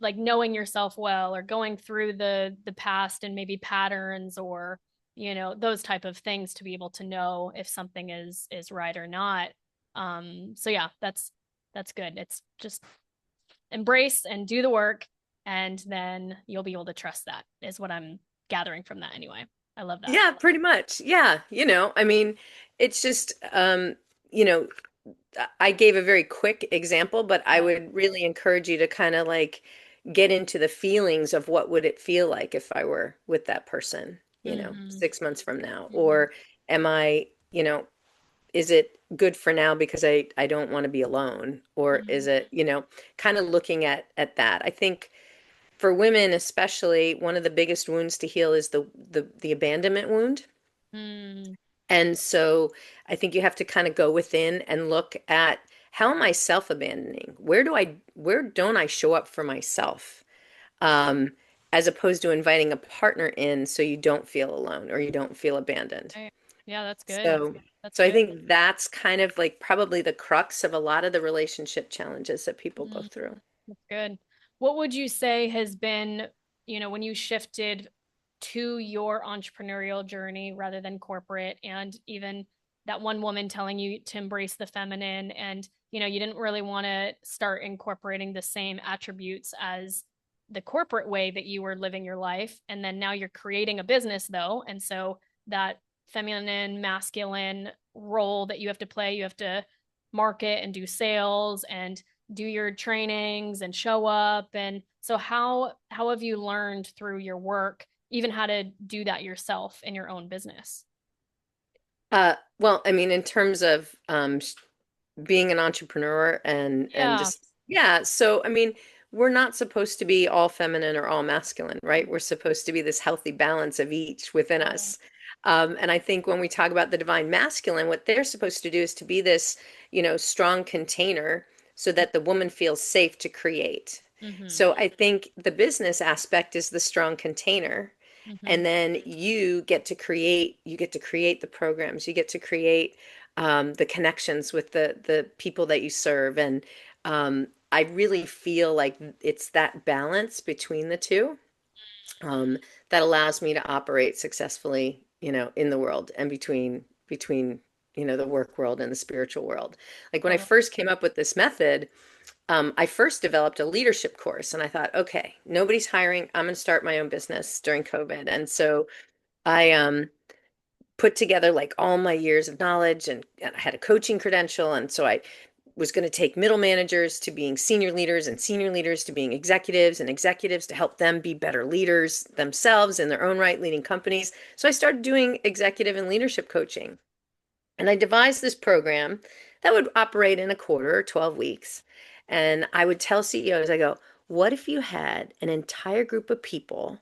like knowing yourself well, or going through the past and maybe patterns, or those type of things, to be able to know if something is right or not. So yeah, that's good. It's just embrace and do the work, and then you'll be able to trust. That is what I'm gathering from that anyway. I love that. Yeah, pretty much. Yeah, I mean, it's just you know, I gave a very quick example, but I Yeah. would really encourage you to kind of like get into the feelings of what would it feel like if I were with that person, Mm-hmm. 6 months from now, Mm-hmm. or am I, is it good for now because I don't want to be alone, or is it, kind of looking at that. I think for women especially, one of the biggest wounds to heal is the abandonment wound. Mm-hmm. And so I think you have to kind of go within and look at, how am I self-abandoning? Where don't I show up for myself? Um, as opposed to inviting a partner in so you don't feel alone or you don't feel abandoned. Right. Yeah, that's good. So, That's so I good. think that's kind of like probably the crux of a lot of the relationship challenges that people go Mm, through. that's good. What would you say has been, when you shifted to your entrepreneurial journey rather than corporate, and even that one woman telling you to embrace the feminine, and, you didn't really want to start incorporating the same attributes as the corporate way that you were living your life. And then now you're creating a business though. And so that feminine, masculine role that you have to play, you have to market and do sales and do your trainings and show up. And so how have you learned through your work even how to do that yourself in your own business? Well, I mean, in terms of being an entrepreneur and Yeah. just, yeah, so I mean, we're not supposed to be all feminine or all masculine, right? We're supposed to be this healthy balance of each within Right. us. And I think when we talk about the divine masculine, what they're supposed to do is to be this, strong container so that the woman feels safe to create. Mm-hmm. So I think the business aspect is the strong container. Mm-hmm. And then you get to create the programs, you get to create the connections with the people that you serve. And I really feel like it's that balance between the two um, that allows me to operate successfully, in the world and between the work world and the spiritual world. Like when I Totally. first came up with this method, I first developed a leadership course, and I thought, okay, nobody's hiring. I'm going to start my own business during COVID. And so I put together like all my years of knowledge, and I had a coaching credential. And so I was going to take middle managers to being senior leaders, and senior leaders to being executives, and executives to help them be better leaders themselves in their own right, leading companies. So I started doing executive and leadership coaching. And I devised this program that would operate in a quarter or 12 weeks. And I would tell CEOs, I go, what if you had an entire group of people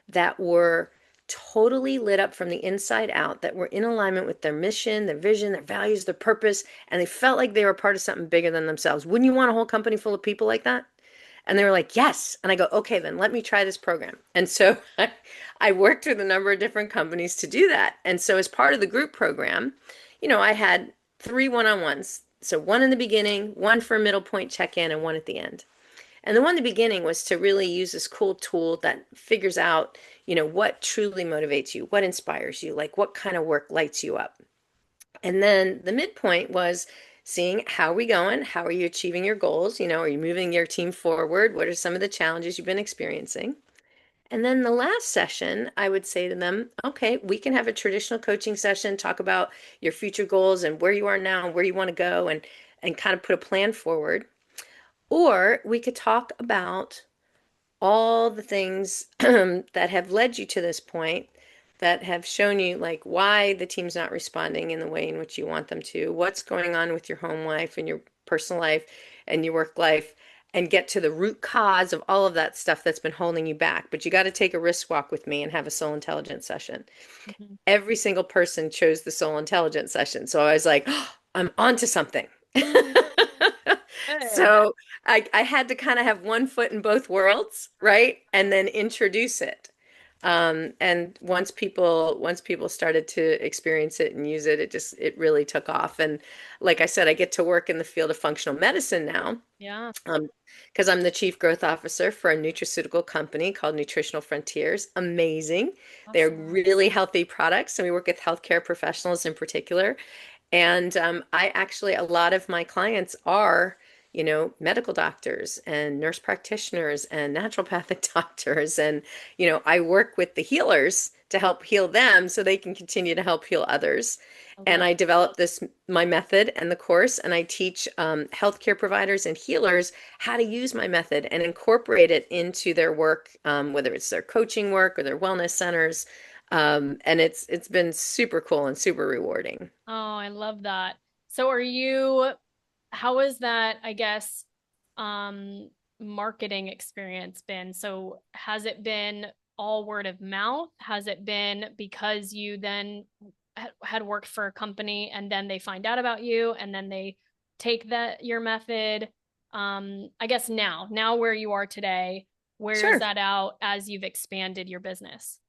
that were totally lit up from the inside out, that were in alignment with their mission, their vision, their values, their purpose, and they felt like they were part of something bigger than themselves? Wouldn't you want a whole company full of people like that? And they were like, yes. And I go, okay, then let me try this program. And so I worked with a number of different companies to do that. And so as part of the group program, I had three one-on-ones. So one in the beginning, one for a middle point check-in, and one at the end. And the one in the beginning was to really use this cool tool that figures out, what truly motivates you, what inspires you, like what kind of work lights you up. And then the midpoint was seeing how are we going? How are you achieving your goals? Are you moving your team forward? What are some of the challenges you've been experiencing? And then the last session, I would say to them, okay, we can have a traditional coaching session, talk about your future goals and where you are now, where you want to go, and kind of put a plan forward. Or we could talk about all the things that have led you to this point, that have shown you like why the team's not responding in the way in which you want them to, what's going on with your home life and your personal life and your work life, and get to the root cause of all of that stuff that's been holding you back. But you got to take a risk walk with me and have a soul intelligence session. Mhm. Every single person chose the soul intelligence session. So I was like, oh, I'm onto something. Good. So I had to kind of have one foot in both worlds, right? And then introduce it. And once people started to experience it and use it, it really took off. And like I said, I get to work in the field of functional medicine now, Yeah. because I'm the chief growth officer for a nutraceutical company called Nutritional Frontiers. Amazing. They're Awesome. really healthy products, and we work with healthcare professionals in particular. And a lot of my clients are, medical doctors and nurse practitioners and naturopathic doctors. And, I work with the healers to help heal them so they can continue to help heal others. I And love. I developed my method and the course, and I teach healthcare providers and healers how to use my method and incorporate it into their work, whether it's their coaching work or their wellness centers. And it's been super cool and super rewarding. Oh, I love that. So how has that, I guess, um, marketing experience been? So has it been all word of mouth? Has it been because you then had worked for a company and then they find out about you and then they take your method? I guess now where you are today, where is Sure. that out as you've expanded your business?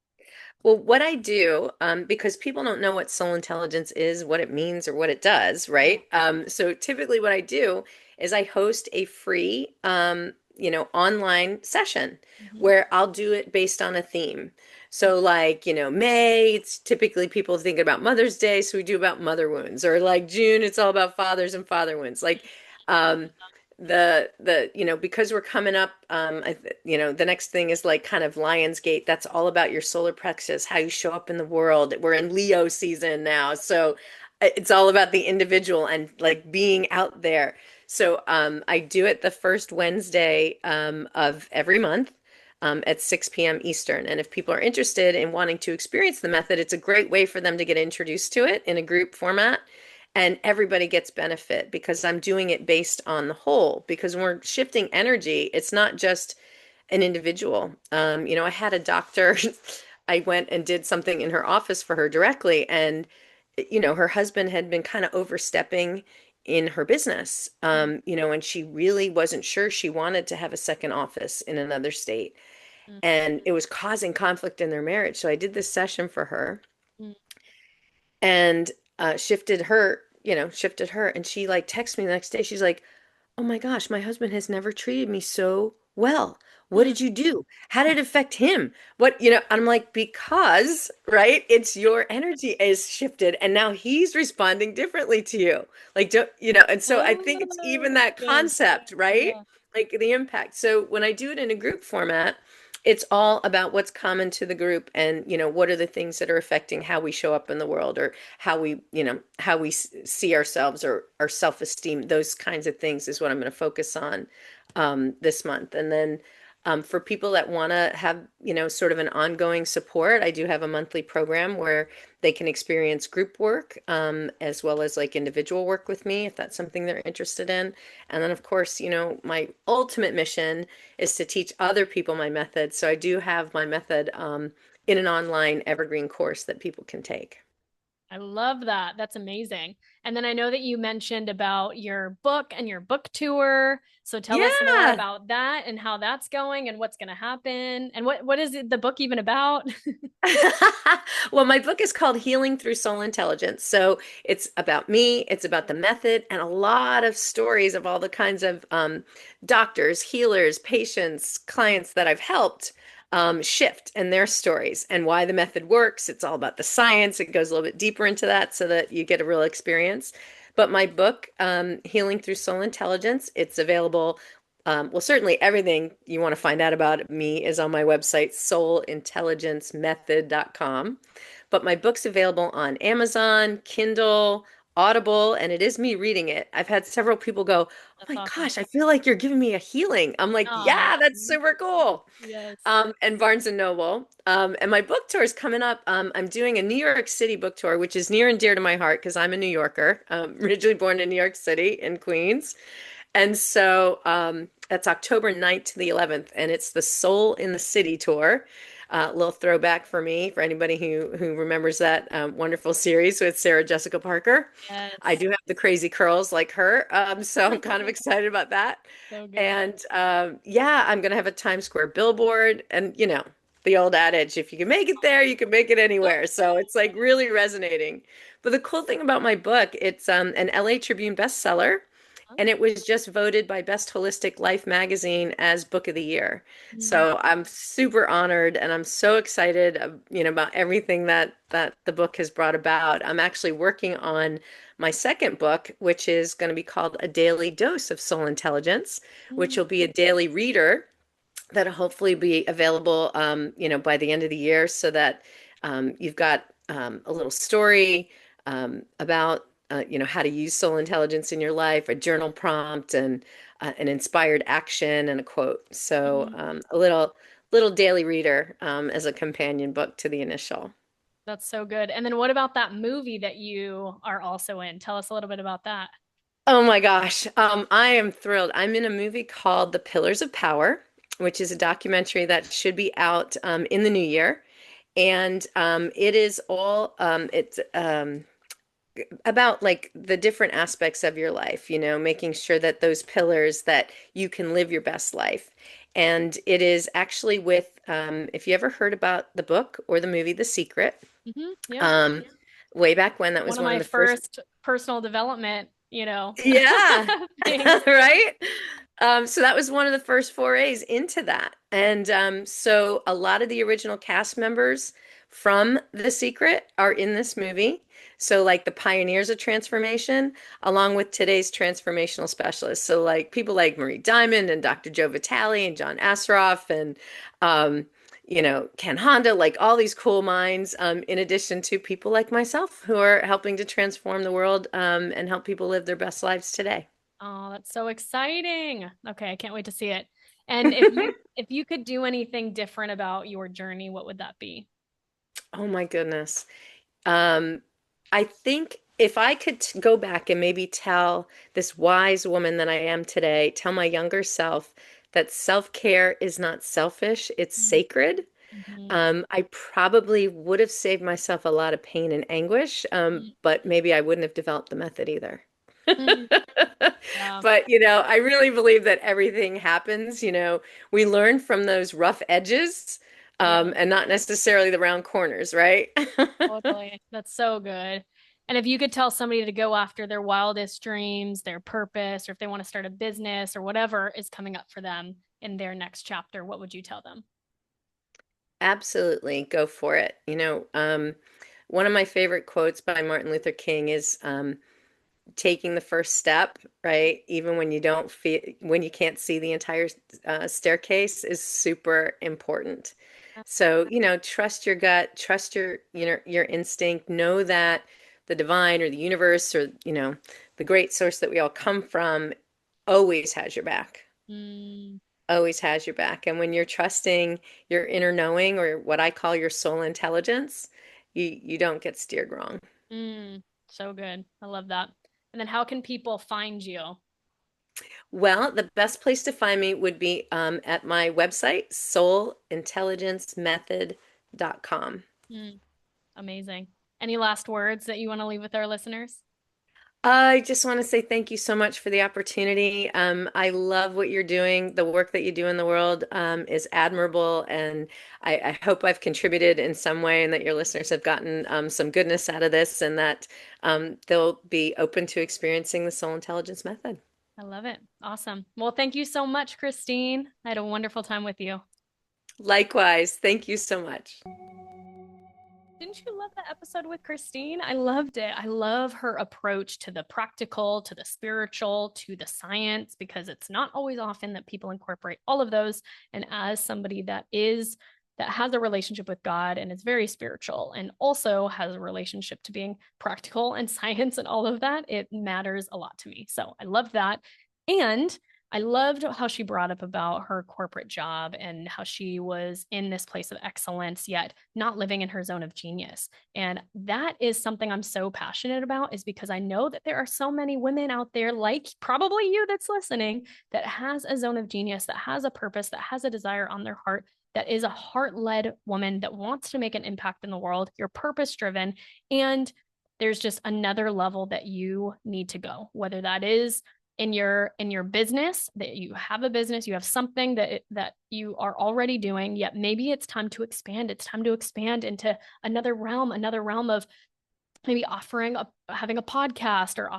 Well, what I do, because people don't know what soul intelligence is, what it means, or what it does, Yeah. right? So typically, what I do is I host a free, online session Mhm. where I'll do it based on a theme. So, like, May, it's typically people think about Mother's Day, so we do about mother wounds, or like June, it's all about fathers and father wounds. Like, um, because we're coming up, the next thing is like kind of Lionsgate. That's all about your solar plexus, how you show up in the world. We're in Leo season now, so it's all about the individual and like being out there. So I do it the first Wednesday of every month, at 6 p.m. Eastern. And if people are interested in wanting to experience the method, it's a great way for them to get introduced to it in a group format. And everybody gets benefit because I'm doing it based on the whole. Because when we're shifting energy, it's not just an individual. I had a doctor, I went and did something in her office for her directly, and her husband had been kind of overstepping in her business. And she really wasn't sure she wanted to have a second office in another state, and it was causing conflict in their marriage. So I did this session for her, Mhm. and shifted her, and she like texted me the next day. She's like, oh my gosh, my husband has never treated me so well. What Mhm. did you do? How did it affect him? I'm like, because, right? It's your energy is shifted, and now he's responding differently to you. Like, and so I think it's even Oh, that good. concept, right? Yeah. Like the impact. So when I do it in a group format, it's all about what's common to the group, and what are the things that are affecting how we show up in the world, or how we see ourselves, or our self-esteem. Those kinds of things is what I'm going to focus on this month. And then for people that want to have sort of an ongoing support, I do have a monthly program where they can experience group work, as well as like individual work with me, if that's something they're interested in. And then, of course, my ultimate mission is to teach other people my method. So I do have my method in an online evergreen course that people can take. I love that. That's amazing. And then I know that you mentioned about your book and your book tour. So tell us more Yeah. about that and how that's going and what's going to happen. And what is the book even about? Well, my book is called Healing Through Soul Intelligence. So it's about me, it's about the method, and a lot of stories of all the kinds of doctors, healers, patients, clients that I've helped shift and their stories and why the method works. It's all about the science. It goes a little bit deeper into that so that you get a real experience. But my book, Healing Through Soul Intelligence, it's available. Well, certainly everything you want to find out about me is on my website, soulintelligencemethod.com. But my book's available on Amazon, Kindle, Audible, and it is me reading it. I've had several people go, "Oh That's my awesome. gosh, I feel like you're giving me a healing." I'm like, Oh, "Yeah, that's super cool." yes. And Barnes and Noble. And my book tour is coming up. I'm doing a New York City book tour, which is near and dear to my heart because I'm a New Yorker, originally born in New York City in Queens. And so that's October 9th to the 11th, and it's the Soul in the City tour. A little throwback for me, for anybody who remembers that wonderful series with Sarah Jessica Parker. I Yes. do have the crazy curls like her, so I'm kind of excited about that. So good. And yeah, I'm gonna have a Times Square billboard, and the old adage, if you can make it there, you can make it anywhere. So it's like really resonating. But the cool thing about my book, it's an LA Tribune bestseller. And it was just voted by Best Holistic Life magazine as Book of the Year. Mm, So I'm super honored and I'm so excited, about everything that the book has brought about. I'm actually working on my second book, which is going to be called A Daily Dose of Soul Intelligence, which mm, will be a daily reader that'll hopefully be available, by the end of the year, so that you've got a little story about, how to use soul intelligence in your life, a journal prompt, and an inspired action and a quote. So mm. a little daily reader as a companion book to the initial. That's so good. And then what about that movie that you are also in? Tell us a little bit about that. Oh my gosh. I am thrilled. I'm in a movie called The Pillars of Power, which is a documentary that should be out in the new year. And it is all it's about like the different aspects of your life, making sure that those pillars that you can live your best life. And it is actually with, if you ever heard about the book or the movie The Secret, Yeah. um, way back when, that One was of one of my the first. first personal development, Yeah, things. right. So that was one of the first forays into that. And so a lot of the original cast members from The Secret are in this movie. So, like the pioneers of transformation, along with today's transformational specialists. So, like people like Marie Diamond and Dr. Joe Vitale and John Assaraf and, um, Ken Honda, like all these cool minds, in addition to people like myself who are helping to transform the world, and help people live their best lives today. Oh, that's so exciting. Okay, I can't wait to see it. And if you could do anything different about your journey, what would that be? Oh my goodness. Um, I think if I could go back and maybe tell this wise woman that I am today, tell my younger self that self-care is not selfish, it's sacred. Mm-hmm. I probably would have saved myself a lot of pain and anguish, but maybe I wouldn't have developed the method either. Yeah, But, I really believe that everything happens, we learn from those rough edges, yeah, and not necessarily the round corners, right? totally. That's so good. And if you could tell somebody to go after their wildest dreams, their purpose, or if they want to start a business or whatever is coming up for them in their next chapter, what would you tell them? Absolutely, go for it. One of my favorite quotes by Martin Luther King is, taking the first step, right? Even when when you can't see the entire staircase is super important. So, trust your gut, trust your instinct, know that the divine or the universe or, the great source that we all come from always has your back. Mm, Always has your back. And when you're trusting your inner knowing, or what I call your soul intelligence, you don't get steered wrong. so good. I love that. And then how can people find you? Well, the best place to find me would be at my website, soulintelligencemethod.com. Mm, amazing. Any last words that you want to leave with our listeners? I just want to say thank you so much for the opportunity. I love what you're doing. The work that you do in the world is admirable, and I hope I've contributed in some way and that your listeners have gotten some goodness out of this and that they'll be open to experiencing the soul intelligence method. I love it. Awesome. Well, thank you so much, Kristine. I had a wonderful time with you. Likewise, thank you so much. Didn't you love that episode with Kristine? I loved it. I love her approach to the practical, to the spiritual, to the science, because it's not always often that people incorporate all of those. And as somebody that has a relationship with God and is very spiritual and also has a relationship to being practical and science and all of that, it matters a lot to me. So I love that. And I loved how she brought up about her corporate job and how she was in this place of excellence, yet not living in her zone of genius. And that is something I'm so passionate about, is because I know that there are so many women out there, like probably you that's listening, that has a zone of genius, that has a purpose, that has a desire on their heart, that is a heart-led woman that wants to make an impact in the world. You're purpose-driven, and there's just another level that you need to go, whether that is in your business, that you have a business, you have something that you are already doing, yet maybe it's time to expand. It's time to expand into another realm of maybe having a podcast, or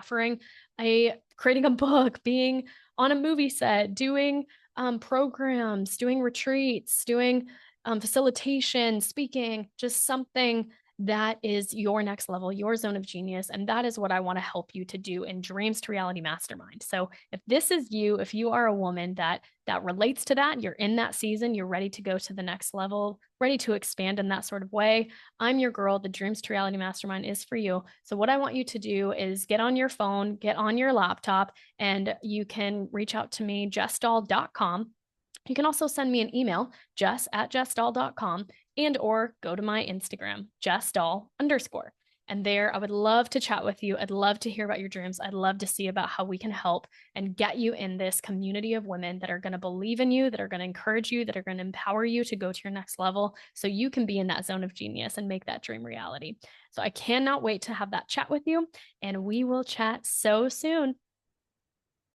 creating a book, being on a movie set, doing programs, doing retreats, doing facilitation, speaking, just something that is your next level, your zone of genius. And that is what I want to help you to do in Dreams to Reality Mastermind. So if this is you, if you are a woman that relates to that, you're in that season, you're ready to go to the next level, ready to expand in that sort of way, I'm your girl. The Dreams to Reality Mastermind is for you. So what I want you to do is get on your phone, get on your laptop, and you can reach out to me, jessdahl.com. You can also send me an email, jess@jessdahl.com, and or go to my Instagram, jessdahl_. And there, I would love to chat with you. I'd love to hear about your dreams. I'd love to see about how we can help and get you in this community of women that are going to believe in you, that are going to encourage you, that are going to empower you to go to your next level so you can be in that zone of genius and make that dream reality. So I cannot wait to have that chat with you, and we will chat so soon.